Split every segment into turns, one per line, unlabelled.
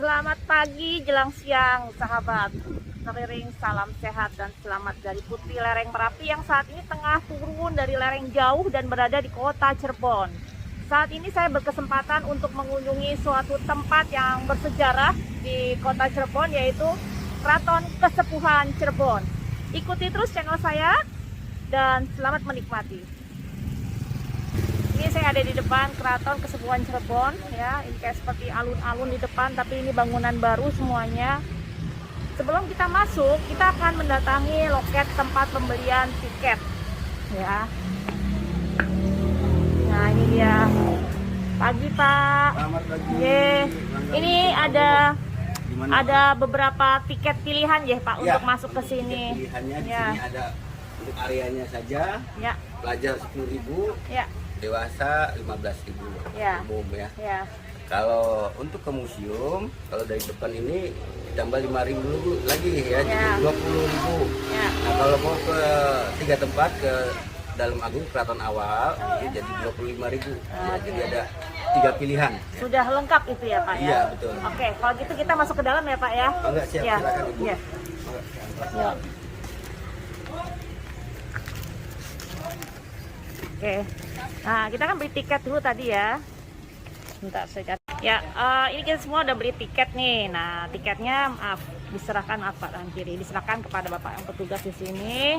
Selamat pagi jelang siang sahabat Teriring, salam sehat dan selamat dari Putri Lereng Merapi yang saat ini tengah turun dari lereng jauh dan berada di kota Cirebon. Saat ini saya berkesempatan untuk mengunjungi suatu tempat yang bersejarah di kota Cirebon, yaitu Keraton Kesepuhan Cirebon. Ikuti terus channel saya dan selamat menikmati. Ini saya ada di depan Keraton Kesepuhan Cirebon ya. Ini kayak seperti alun-alun di depan, tapi ini bangunan baru semuanya. Sebelum kita masuk, kita akan mendatangi loket tempat pembelian tiket ya. Nah, ini dia. Pagi, Pak.
Selamat pagi.
Ini ada beberapa tiket pilihan ya, Pak, untuk masuk ke sini.
Pilihannya di sini ada untuk areanya saja.
Ya.
Pelajar 10.000.
Ya.
Dewasa 15.000
Ya.
umum ya.
Ya.
Kalau untuk ke museum, kalau dari depan ini ditambah 5.000 lagi ya, jadi 20.000.
Ya.
Nah, kalau mau ke 3 tempat ke Dalam Agung Keraton Awal itu jadi 25.000. Ya, jadi ada 3 pilihan.
Sudah lengkap itu ya, Pak ya?
Iya, betul.
Oke, kalau gitu kita masuk ke dalam ya, Pak ya?
Oh, enggak, siap,
Ya.
silakan Ibu.
Ya.
Ya.
Oke. Nah, kita kan beli tiket dulu tadi ya. Bentar saya catat. Ya, ini kita semua udah beli tiket nih. Nah, tiketnya maaf diserahkan Pak kiri, diserahkan kepada Bapak yang petugas di sini.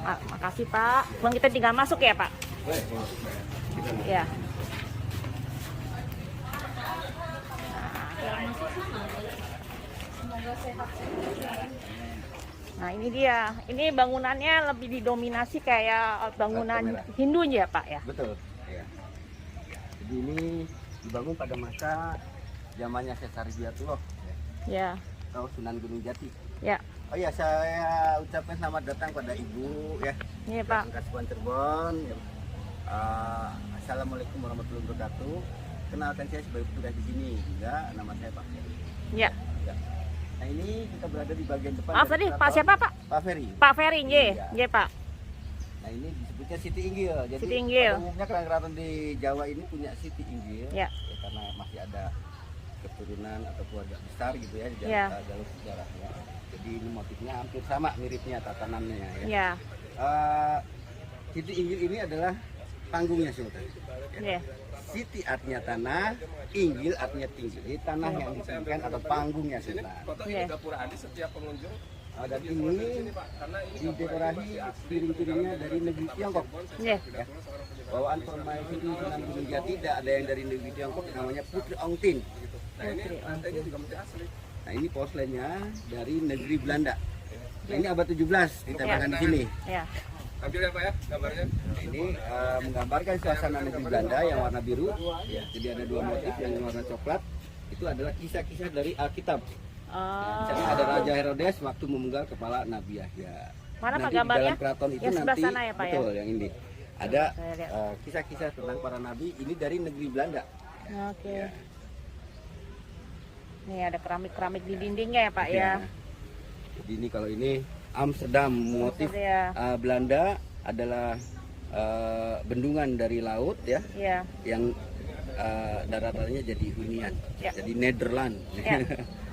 Makasih Pak. Kemudian kita tinggal masuk ya Pak. Ya. Nah, ini dia. Ini bangunannya lebih didominasi kayak bangunan Hindu ya Pak ya?
Betul. Ya. Jadi ini dibangun pada masa zamannya Caesar Biatulo.
Ya.
Atau Sunan Gunung Jati.
Ya.
Oh ya, saya ucapkan selamat datang pada Ibu ya.
Iya Pak.
Kesepuhan Cirebon. Assalamualaikum warahmatullahi wabarakatuh. Kenalkan saya sebagai petugas di sini juga. Nama saya Pak Ferry.
Ya.
Ya. Nah, ini kita berada di bagian depan.
Maaf tadi Pak siapa Pak?
Pak Ferry.
Pak Ferry, nggih.
Iya.
Nggih Pak.
Nah, ini disebutnya Siti Inggil. Jadi
Siti Inggil.
pada umumnya keraton di Jawa ini punya Siti Inggil.
Ya.
Ya, karena masih ada keturunan atau keluarga besar gitu ya di
Ya.
jalur sejarahnya. Jadi ini motifnya hampir sama miripnya tatanannya ya.
Ya.
Siti Inggil ini adalah panggungnya Sultan.
Ya.
Siti artinya tanah, Inggil artinya tinggi. Jadi tanah yang ditinggikan atau panggungnya Sultan.
Ya.
Dan ini didekorasi piring-piringnya dari negeri Tiongkok.
Ya.
Ya. Bawaan permaisuri Sunan Gunung Jati tidak ada yang dari negeri Tiongkok, namanya Putri Ongtin. Nah, ini porselennya dari negeri Belanda. Nah, ini abad 17 ditempelkan di sini.
Ya.
Ambil ya Pak ya gambarnya.
Ini menggambarkan suasana negeri Belanda yang warna biru. Ya, jadi ada 2 motif yang warna coklat. Itu adalah kisah-kisah dari Alkitab. Misalnya ada Raja Herodes waktu memenggal kepala Nabi Yahya.
Mana Pak
Nanti
gambarnya?
Di dalam keraton itu
Yang sebelah
nanti
sana ya Pak ya?
betul yang ini. Ada
Saya lihat.
kisah-kisah tentang para nabi ini dari negeri Belanda.
Oke.
Ya.
Nih ada keramik-keramik di dindingnya ya Pak ya.
Ya. Jadi ini kalau ini Amsterdam, motif
Ya.
Belanda adalah bendungan dari laut ya,
Ya.
yang daratan-daratannya jadi hunian,
Ya.
jadi Nederland.
Ya.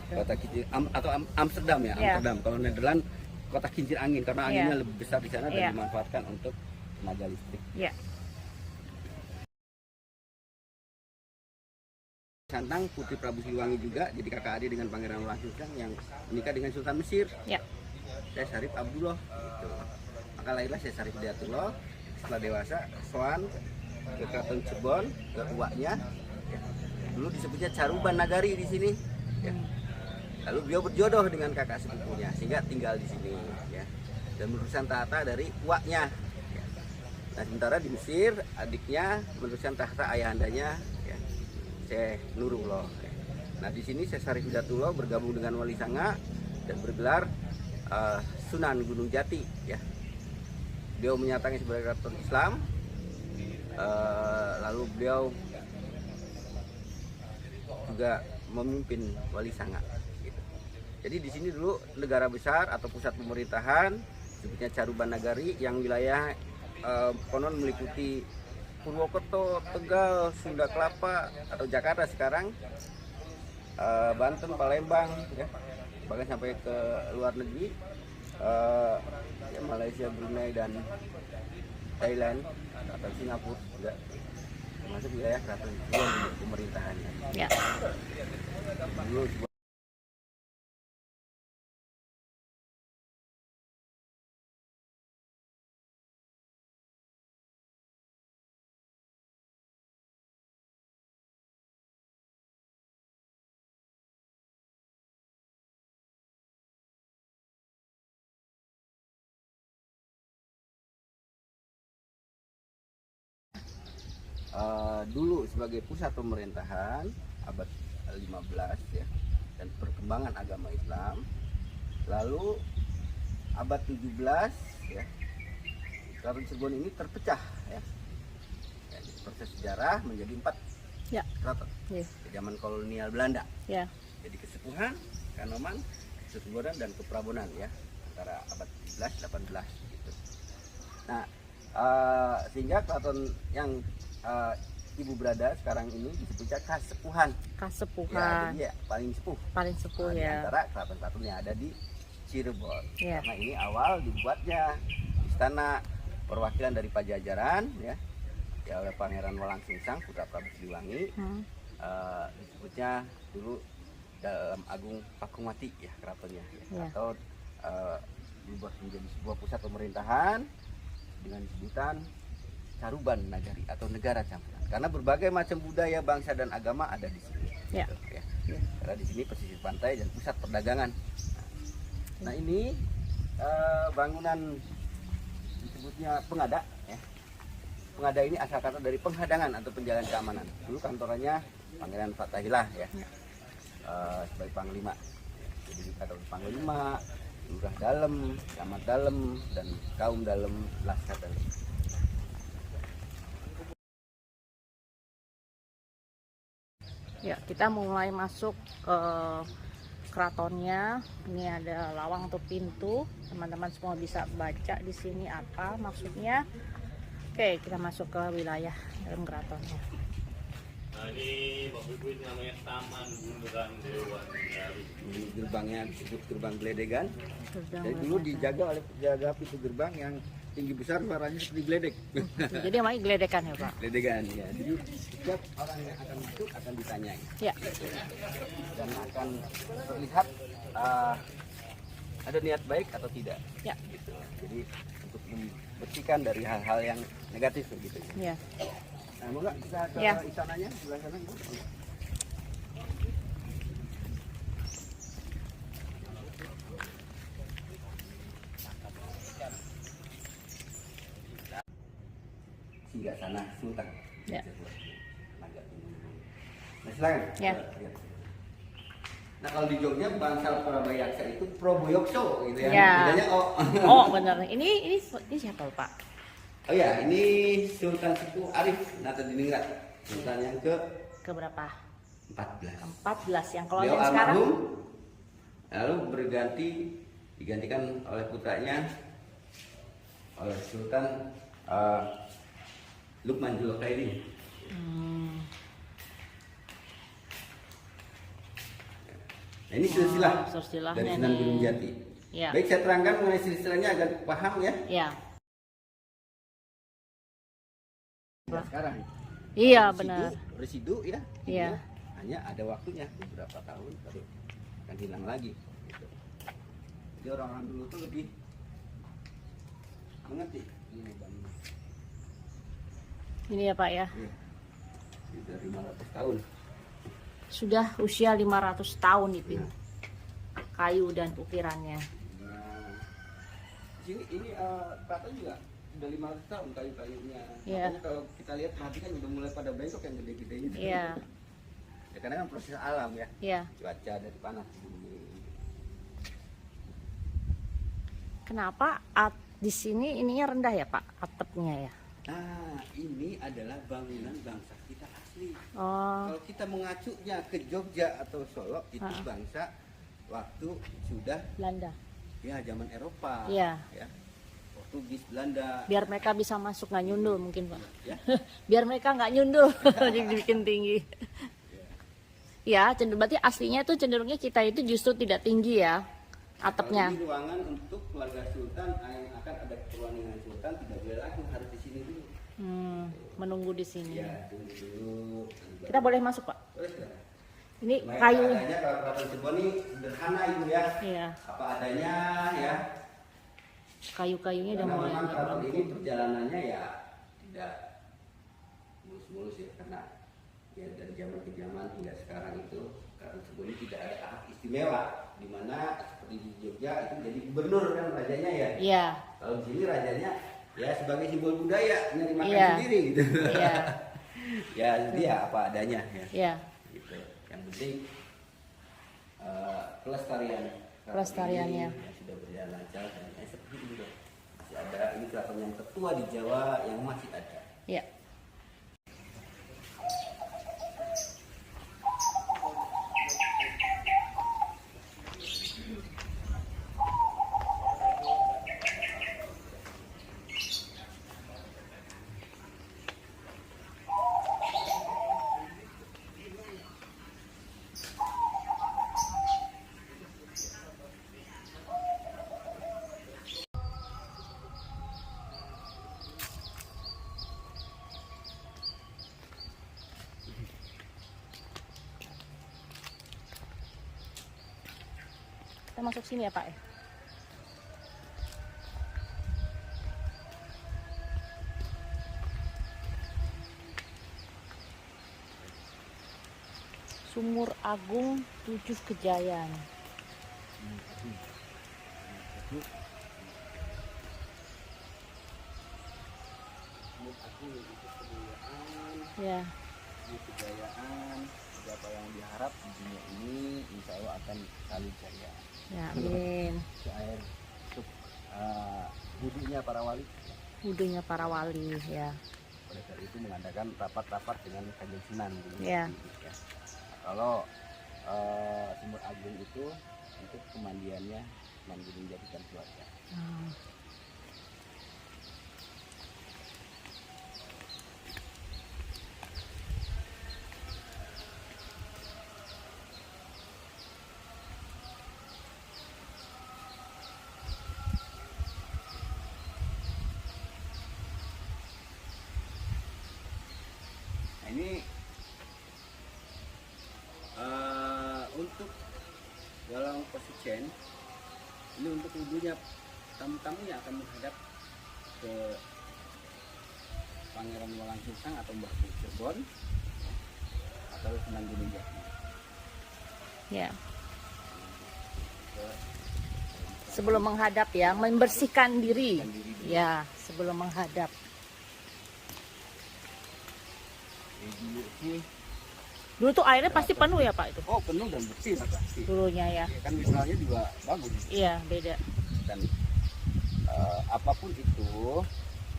Kota kincir atau Amsterdam ya,
Ya.
Amsterdam. Kalau Nederland kota kincir angin karena anginnya
Ya.
lebih besar di sana
Ya.
dan dimanfaatkan untuk tenaga listrik.
Ya.
Santang Putri Prabu Siliwangi juga jadi kakak adik dengan Pangeran Wahyu yang menikah dengan Sultan Mesir.
Ya.
Saya Syarif Abdullah gitu. Maka lahirlah saya Syarif Hidayatullah. Setelah dewasa soan ke Keraton Cirebon, ke uaknya ya. Dulu disebutnya Caruban Nagari di sini ya. Lalu beliau berjodoh dengan kakak sepupunya sehingga tinggal di sini ya. Dan meneruskan tahta dari uaknya ya. Nah, sementara di Mesir adiknya meneruskan tahta ayahandanya ya, Syekh Nurullah ya. Nah, di sini Syekh Syarif Hidayatullah bergabung dengan Wali Sanga dan bergelar Sunan Gunung Jati ya. Beliau menyatakan sebagai keraton Islam. Lalu beliau juga memimpin Wali Sanga gitu. Jadi di sini dulu negara besar atau pusat pemerintahan disebutnya Caruban Nagari yang wilayah konon meliputi Purwokerto, Tegal, Sunda Kelapa atau Jakarta sekarang, Banten, Palembang, ya, bahkan sampai ke luar negeri, ya, Malaysia, Brunei dan Thailand atau Singapura juga termasuk wilayah keraton Cirebon di pemerintahannya.
Ya.
Dulu sebuah dulu sebagai pusat pemerintahan abad 15 ya, dan perkembangan agama Islam. Lalu abad 17 ya, Keraton Cirebon ini terpecah ya. Ya, jadi proses sejarah menjadi 4
Ya.
keraton.
Ya.
Di zaman kolonial Belanda.
Ya.
Jadi Kesepuhan, Kanoman, Kesusubonan dan Keprabonan ya, antara abad 17 18 gitu. Nah, sehingga keraton yang ibu berada sekarang ini disebutnya Kasepuhan.
Kasepuhan.
Ya, jadi ya, paling sepuh.
Paling sepuh
Di
ya.
antara keraton-keraton yang ada di Cirebon.
Ya.
Karena ini awal dibuatnya istana perwakilan dari Pajajaran ya, oleh Pangeran Walang Sungsang putra Prabu Siliwangi. Disebutnya dulu dalam Agung Pakumati ya keratonnya ya. Atau dibuat menjadi sebuah pusat pemerintahan dengan sebutan Caruban Nagari atau negara campuran, karena berbagai macam budaya, bangsa dan agama ada di sini.
Ya.
Gitu, ya. Karena di sini pesisir pantai dan pusat perdagangan. Nah ini bangunan disebutnya Pengada. Ya. Pengada ini asal kata dari penghadangan atau penjagaan keamanan. Dulu kantorannya Pangeran Fathahillah ya, sebagai panglima. Jadi kantor panglima, lurah dalam, camat dalam, dan kaum dalam, laskar dalam.
Ya, kita mulai masuk ke keratonnya. Ini ada lawang atau pintu. Teman-teman semua bisa baca di sini apa maksudnya. Oke, kita masuk ke wilayah dalam keratonnya.
Nah, ini Pak Ibu namanya Taman Bundaran Dewan Garu.
Ini gerbangnya disebut gerbang geledegan.
Gerbang
Jadi dulu dijaga oleh penjaga pintu gerbang yang tinggi besar, suaranya seperti geledek.
Jadi namanya geledekan ya Pak?
Geledegan ya. Jadi setiap orang yang akan masuk akan ditanyai
Ya.
dan akan terlihat ada niat baik atau tidak.
Ya.
Gitu. Jadi untuk membersihkan dari hal-hal yang negatif begitu.
Ya.
Nah, mau nggak kita ke
Ya.
istananya sebelah sana? Ibu? Singgah sana Sultan.
Ya.
Nah, silakan.
Ya.
Lihat. Nah, kalau di Jogja bangsal Prabayaksa itu Proboyokso gitu ya.
Ya.
Bedanya
Oh benar. Ini siapa Pak?
Oh ya, ini Sultan Sipu Arif Natadiningrat. Sultan yang ke
Ke berapa?
14.
14 yang kalau
Beliau
yang sekarang.
almarhum, lalu digantikan oleh putranya, oleh Sultan Lukman Julkhairi. Nah, ini silsilah
silsilahnya
dari Sunan
nih.
Gunung Jati.
Ya.
Baik, saya terangkan mengenai silsilahnya agar paham ya.
Ya.
Nah, sekarang.
Iya
Residu-
benar.
Residu ya.
Iya.
Hanya ada waktunya beberapa tahun baru akan hilang lagi. Gitu. Jadi orang-orang dulu tuh lebih mengerti ini Bang.
Ini ya Pak ya.
Iya. Sudah 500 tahun.
Sudah usia 500 tahun Ipin. Kayu dan ukirannya.
Nah, di sini ini keraton juga sudah 500 tahun kayu-kayunya.
Iya.
Makanya kalau kita lihat perhatikan udah mulai pada bengkok yang gede-gede itu.
Iya.
Ya, karena kan proses alam ya.
Iya.
Cuaca dari panas bumi.
Kenapa di sini ininya rendah ya Pak atapnya ya?
Nah, ini adalah bangunan bangsa kita asli.
Oh.
Kalau kita mengacunya ke Jogja atau Solo, itu bangsa waktu sudah
Belanda.
ya zaman Eropa.
Iya.
Ya. Portugis, Belanda.
Biar mereka bisa masuk nggak nyundul mungkin Pak.
Ya.
Biar mereka nggak nyundul jadi dibikin tinggi. Ya, berarti aslinya itu cenderungnya kita itu justru tidak tinggi ya atapnya.
Kalau ini ruangan untuk keluarga sultan yang akan ada keperluan dengan sultan tidak boleh langsung, harus di sini dulu.
Menunggu di sini.
Ya, tunggu dulu.
Kita boleh masuk, Pak?
Boleh, silakan.
Ini
Cuma
kayu.
adanya kalau Keraton Cirebon ini sederhana Ibu ya.
Iya.
Apa adanya ya.
Kayu-kayunya udah
Karena
mulai
memang keraton ini
rampung.
perjalanannya ya tidak mulus-mulus ya, karena ya dari zaman ke zaman hingga sekarang itu Keraton Cirebon ini tidak ada hak istimewa, di mana seperti di Jogja itu jadi gubernur kan rajanya ya.
Iya.
Kalau di sini rajanya ya sebagai simbol budaya nyari makan
Iya.
sendiri gitu.
Iya.
Ya jadi ya apa adanya ya.
Iya.
Gitu. Yang penting pelestarian
Pelestariannya.
ini yang sudah berjalan lancar dan seperti ini loh. Masih ada, ini keraton yang tertua di Jawa yang masih ada.
Iya. Kita masuk sini ya, Pak ya. Sumur Agung 7 Kejayaan. Ya.
Ini kejayaan, siapa yang diharap di dunia ini insya Allah akan selalu jaya.
Ya, amin.
Itu air untuk wudhunya para wali.
Wudhunya para wali ya.
Oleh karena itu mengadakan rapat-rapat dengan Kanjeng Sunan gitu.
Ya.
Ya. Kalau Sumur Agung itu untuk kemandiannya mandi menjadikan keluarga. Nah, ini untuk dalam posisi ini untuk wudhunya tamu-tamu yang akan menghadap ke Pangeran Walang Sungsang atau Mbah Cirebon atau Sunan Gunung Jati.
Ya. Sebelum menghadap ya, membersihkan diri. Ya, sebelum menghadap.
Dulu sih,
Dulu tuh airnya pasti penuh ya, Pak itu.
oh penuh dan bersih pasti.
Dulunya ya.
Ya, kan misalnya juga bagus
Iya, beda.
dan apapun itu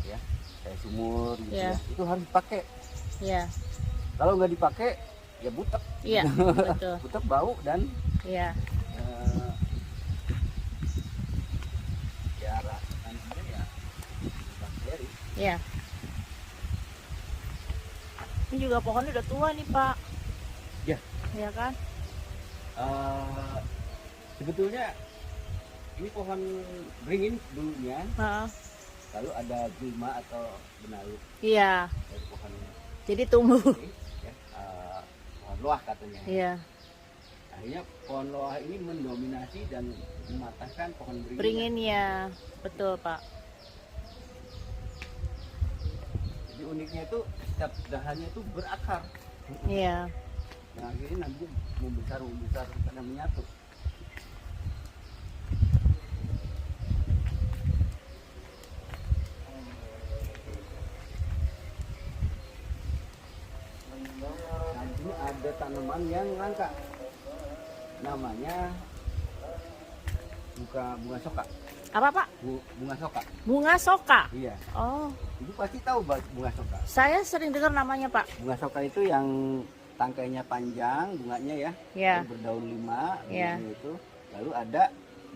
ya kayak sumur gitu
Iya.
ya, itu harus dipakai.
Iya.
Kalau nggak dipakai ya butek.
Iya, betul.
Butek, bau dan
Iya.
ya rasanya ya bakteri.
Iya. Ini juga pohonnya udah tua nih, Pak.
Ya.
Iya kan?
Sebetulnya ini pohon beringin dulunya,
Heeh.
lalu ada gulma atau benalu
Iya.
dari pohon
Jadi tumbuh.
ini, ya, pohon loah katanya.
Iya.
Akhirnya pohon loah ini mendominasi dan mematahkan pohon beringin.
Beringinnya. Betul, Pak.
Jadi uniknya itu setiap dahannya itu berakar.
Iya.
Nah, akhirnya nanti membesar karena menyatu. Nah, di sini ada tanaman yang langka. Namanya bunga soka.
Apa, Pak?
Bunga soka.
Bunga soka.
Iya.
Oh,
Ibu pasti tahu bunga soka.
saya sering dengar namanya, Pak.
Bunga soka itu yang tangkainya panjang, bunganya ya,
Iya.
lalu berdaun 5,
Iya.
bunganya itu, lalu ada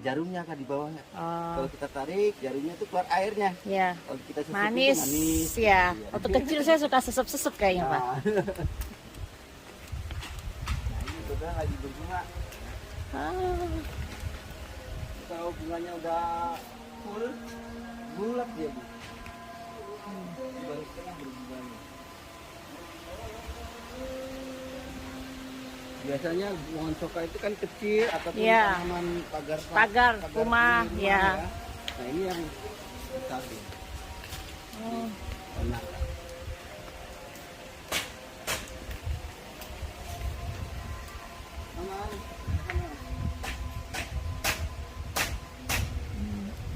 jarumnya kan di bawahnya.
Oh,
Kalau kita tarik jarumnya itu keluar airnya.
ya.
Kalau kita susuk itu
Manis,
manis.
ya.
Iya.
Waktu kecil saya suka sesep-sesep kayaknya, Pak.
Nah, nah, ini Udah lagi berbunga.
Ah.
Kalau bunganya udah full, bulat dia bu. Di bagian tengah berbunganya. Biasanya pohon coka itu kan kecil ataupun
Iya.
tanaman
Pagar rumah, ya.
Nah ini yang besar nih.
Oh.
Enak.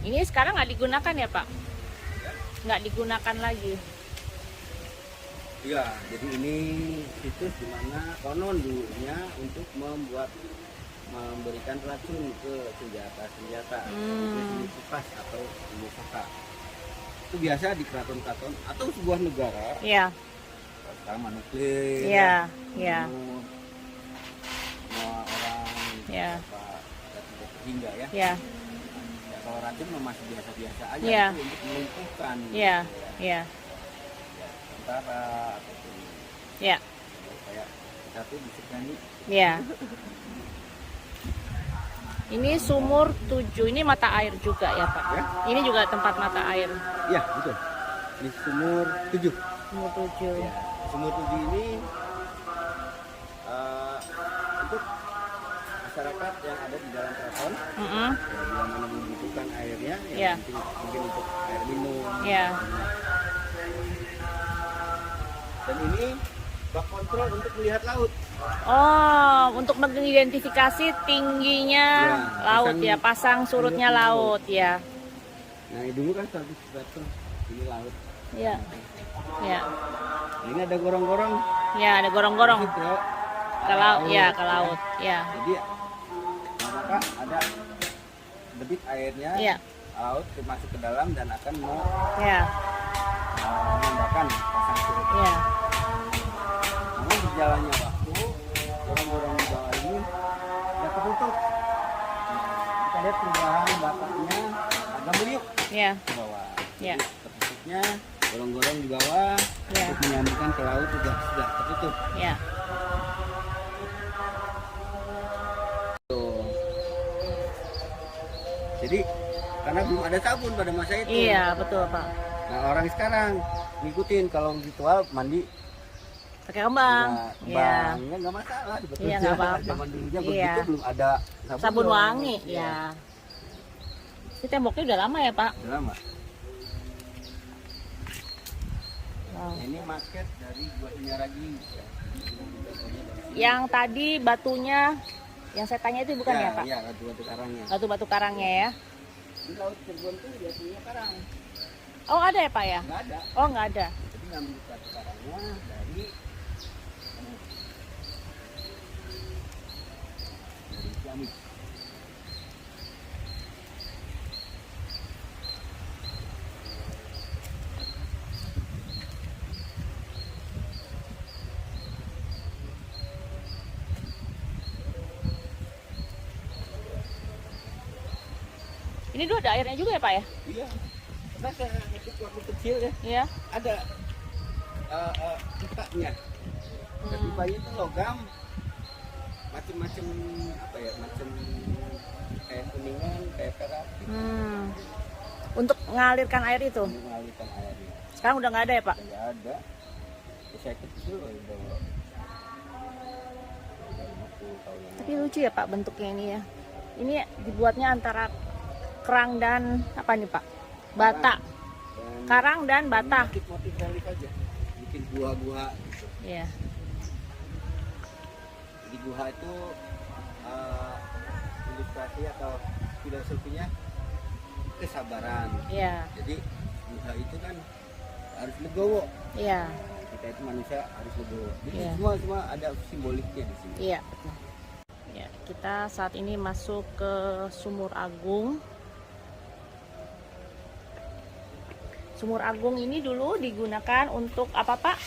Ini sekarang nggak digunakan ya Pak? Nggak digunakan lagi.
Iya, jadi ini situs di mana konon dulunya untuk memberikan racun ke senjata-senjata, seperti kipas atau musaka. Itu biasa di keraton-keraton atau sebuah negara,
Iya,
sama nuklir,
iya, iya,
semua orang,
iya,
tidak terhingga ya.
iya,
Ya, kalau racun memang masih biasa-biasa aja,
Iya.
itu untuk melumpuhkan.
iya,
gitu ya.
iya,
Tentara ataupun
iya,
kayak satu disegani.
iya. Ini sumur 7, ini mata air juga ya Pak?
Ya.
Ini juga tempat mata air.
Iya, betul. Di sumur 7.
Sumur 7.
Ya, sumur 7 ini untuk masyarakat yang ada di dalam keraton,
Mm-mm.
bila mana membutuhkan airnya, yang
Iya.
penting mungkin untuk air minum.
Iya.
Dan ini bak kontrol untuk melihat laut.
Oh, untuk mengidentifikasi tingginya
Ya,
laut
pasang-
ya, pasang surutnya
surutnya
laut ya.
Nah, ini dulu kan 100 meter ini laut.
Ya, ya,
Ini ada gorong-gorong.
ya ada gorong-gorong
Masuk
ke laut, ya ke laut, ya,
Jadi maka ada debit airnya
ya,
laut masuk ke dalam dan akan
ya,
menambahkan pasang surut.
ya,
Namun berjalannya waktu, gorong-gorong di bawah ini sudah tertutup. Kita lihat perubahan batangnya agak meliuk
ya,
ke bawah.
Ya.
Jadi tertutupnya gorong-gorong di bawah
Ya.
untuk menyambungkan ke laut sudah tertutup.
ya.
Tuh. Jadi karena belum ada sabun pada masa itu.
Iya, betul Pak.
Nah orang sekarang ngikutin kalau ritual mandi
Pakai kembang.
ya,
Ya.
nggak masalah sebetulnya.
Iya, nggak apa-apa.
Zaman dulunya
Iya.
begitu belum ada
Sabun
dong.
wangi,
Iya.
ya. Ini temboknya udah lama ya Pak?
Udah lama.
Wow.
Nah, ini market dari Gua Inyaragi.
Yang tadi batunya, yang saya tanya itu bukan ya Pak?
Iya, batu-batu karangnya.
Batu-batu karangnya ya.
Di laut Cirebon tuh biasanya karang.
Oh ada ya Pak ya?
Nggak ada.
Oh nggak ada.
Jadi ngambil batu karangnya dari Ciamis.
Ini dulu ada airnya juga ya Pak ya?
Iya. Karena saya ngikut waktu kecil ya,
Iya.
ada pipanya. Dan pipanya itu logam macam-macam apa ya, macam kayak kuningan, kayak perak,
Hmm. Untuk mengalirkan air itu.
untuk mengalirkan airnya.
Sekarang udah nggak ada ya Pak?
Nggak ada. Ya, saya kecil udah 50 tahun yang
Tapi lucu ya Pak bentuknya ini ya. Ini dibuatnya antara kerang dan apa nih Pak? Bata.
Dan
Karang dan bata.
motif relief aja, bikin gua-gua gitu.
Iya.
Jadi gua itu ilustrasi atau filosofinya kesabaran.
Iya.
Jadi gua itu kan harus legowo.
Iya.
Kita itu manusia harus legowo. Jadi
Iya.
semua ada simboliknya di sini.
Iya. Betul. Ya, kita saat ini masuk ke Sumur Agung. Sumur Agung ini dulu digunakan untuk apa Pak?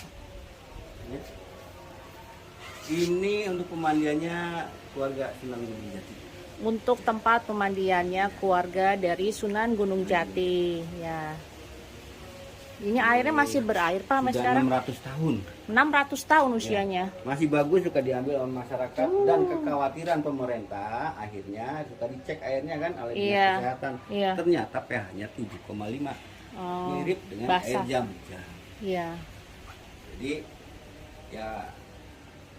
Ini untuk pemandiannya keluarga Sunan Gunung Jati.
Untuk tempat pemandiannya keluarga dari Sunan Gunung Jati. Ya. Ini airnya masih berair Pak sampai
Sudah
sekarang.
600 tahun.
600 tahun usianya.
Masih bagus, suka diambil oleh masyarakat dan kekhawatiran pemerintah akhirnya suka dicek airnya kan oleh dinas
Iya.
kesehatan.
Iya.
Ternyata pH-nya 7,5.
Oh,
Mirip dengan
basah.
air jam-jam.
Iya.
Jadi ya,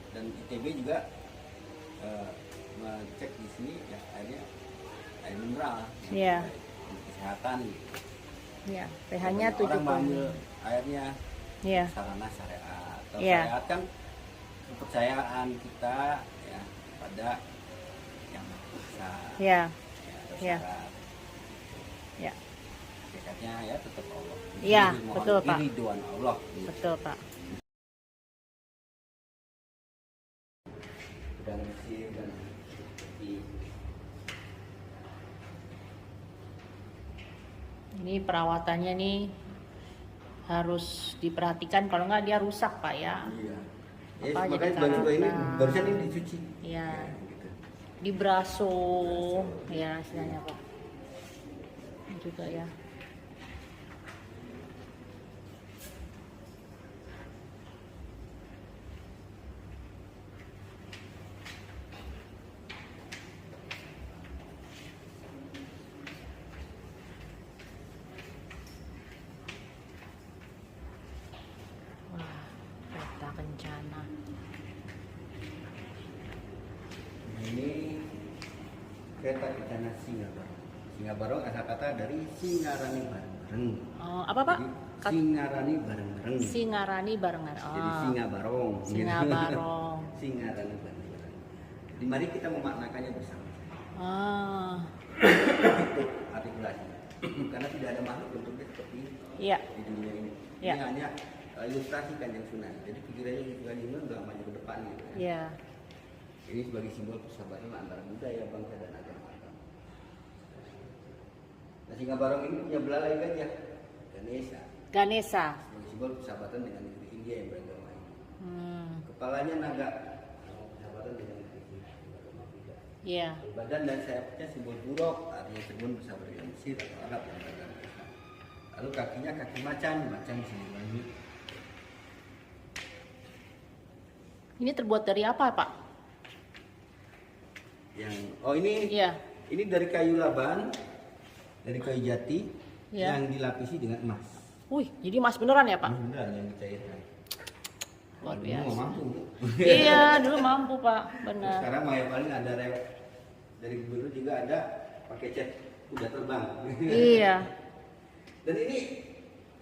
dan ITB juga ngecek di sini ya airnya air mineral.
Iya.
Untuk kesehatan gitu.
Iya, pH-nya
Banyak orang
7.
mengambil airnya
Iya.
sarana syariat. Kalau
Iya.
syariat kan kepercayaan kita ya pada yang Maha Kuasa.
Iya.
Ya,
Iya.
bersyarat.
Iya.
Hakikatnya ya tetap Allah.
Iya,
Mohon
betul, Pak.
Ridwan Allah.
Betul, Pak.
Udah Mesir dan seperti
Ini perawatannya nih harus diperhatikan, kalau nggak dia rusak Pak ya.
iya.
Apa,
Ya,
jadi
makanya baju ini
karat.
barusan ini dicuci.
Iya.
Ya, gitu.
Dibraso ya istilahnya Pak. Ini juga ya. Wah, peta kencana.
Nah, ini kereta kencana Singa Barong. Singa Barong asal kata dari Singarani bareng-bareng.
Oh, apa Pak?
Jadi Singarani bareng-bareng.
Singarani barengan.
Jadi
Oh.
Singa Barong.
Singa Barong.
Singarani bareng-bareng. Jadi mari kita memaknakannya bersama.
Ah.
Itu artikulasinya. Karena tidak ada makhluk bentuknya seperti ini
Iya.
di dunia ini.
Iya.
Ini hanya ilustrasi Kanjeng Sunan. Jadi pikirannya Kanjeng Sunan udah maju ke depan gitu. kan.
Iya.
Ini sebagai simbol persahabatan antara budaya, bangsa dan agama. Nah, Singa Barong ini punya belalai gajah, Ganesha,
Ganesha.
sebagai simbol persahabatan dengan negeri India yang beragama ini. Kepalanya naga, persahabatan dengan negeri India yang beragama Buddha.
Iya.
Badan dan sayapnya simbol buruk, artinya Cirebon bersahabat dengan Mesir atau Arab yang beragama Islam. Lalu kakinya kaki macan, macan simbol langit.
Ini terbuat dari apa Pak?
Yang ini
Iya.
ini dari kayu laban, dari kayu jati
Iya.
yang dilapisi dengan emas.
Wih, jadi emas beneran ya Pak?
Beneran yang dicairkan.
Luar
Dulu
biasa.
nggak mampu.
Iya, dulu mampu Pak, benar.
Sekarang mah ya paling ada dari gubernur juga ada pakai cat kuda terbang.
Iya.
Dan ini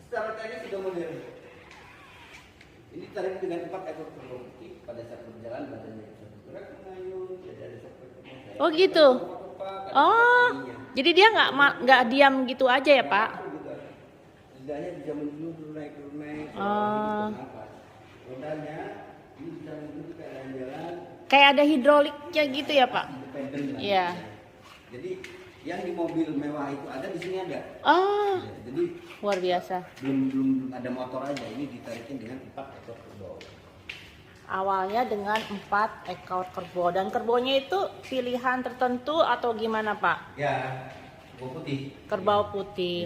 secara teknis sudah modern. Ini tarik dengan 4 ekor kerbau putih pada saat berjalan badannya bisa bergerak mengayun, jadi ada seperti
Oh gitu. Oh, jadi dia nggak diam gitu aja ya Pak?
Lidahnya bisa menjulur turun naik
Oh.
Rodanya ini bisa menjulur ke jalan
Kayak ada hidroliknya gitu ya Pak?
independen lah.
Iya.
Jadi yang di mobil mewah itu ada di sini ada.
Oh,
Jadi
luar biasa.
belum ada motor aja, ini ditarikin dengan 4 ekor kerbau.
Awalnya dengan 4 ekor kerbau, dan kerbonya itu pilihan tertentu atau gimana Pak?
Ya, kerbau putih.
Kerbau putih.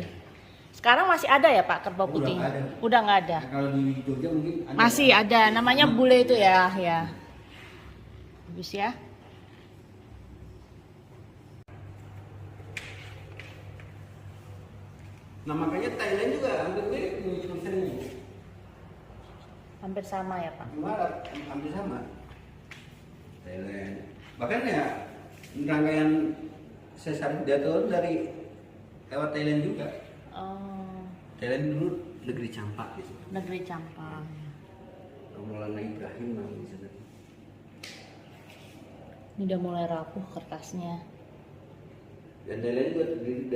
Sekarang masih ada ya Pak kerbau
Udah
putih?
nggak ada.
Udah nggak ada.
Nah, kalau di Jogja mungkin ada.
Masih ada, namanya bule itu ya, ya. Bagus ya.
Nah makanya Thailand juga hampir mirip nih konsernya.
Hampir sama ya Pak.
Maret hampir sama. Thailand. Bahkan ya rangkaian Sesar Dato dari lewat Thailand juga.
Oh,
Thailand dulu negeri campak gitu.
negeri Campang.
Maulana Ibrahim namanya di sana.
Ini udah mulai rapuh kertasnya.
Dan Thailand juga terdiri dari